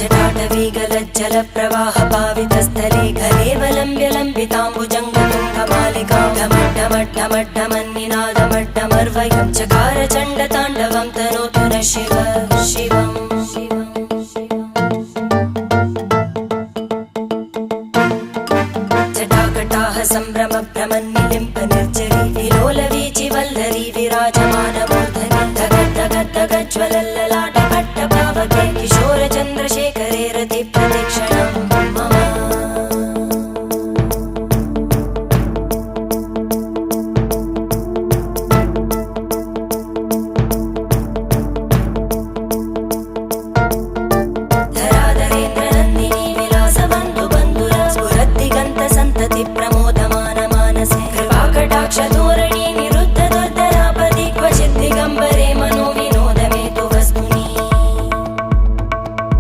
जटाटवीगलज्जल प्रवाह पावितस्थले घलेवलम्ब्य लम्बिताम्बुजङ्गतुङ्गमालिकां ढमड्ढमड्ढमड्ढमन्निनादमड्ढमर्वयं चकार चण्डताण्डवं तनोतु नः शिव शिवम् जटाकटाह सम्भ्रम भ्रमन्निलिम्प निर्जरी विलोलवीचि वल्लरी विराजमानमूर्धनि धगद्धगद्धगज्ज्वलल्ललाट पट्टपावके किशोर चन्द्रशेखरे रति प्रदक्षिणं मम धराधरेन्द्रनन्दिनी विलासबन्धु बन्धुरा स्फुरद्दिगन्त सन्तति प्रमोदमान मानसे कृपाकटाक्षतो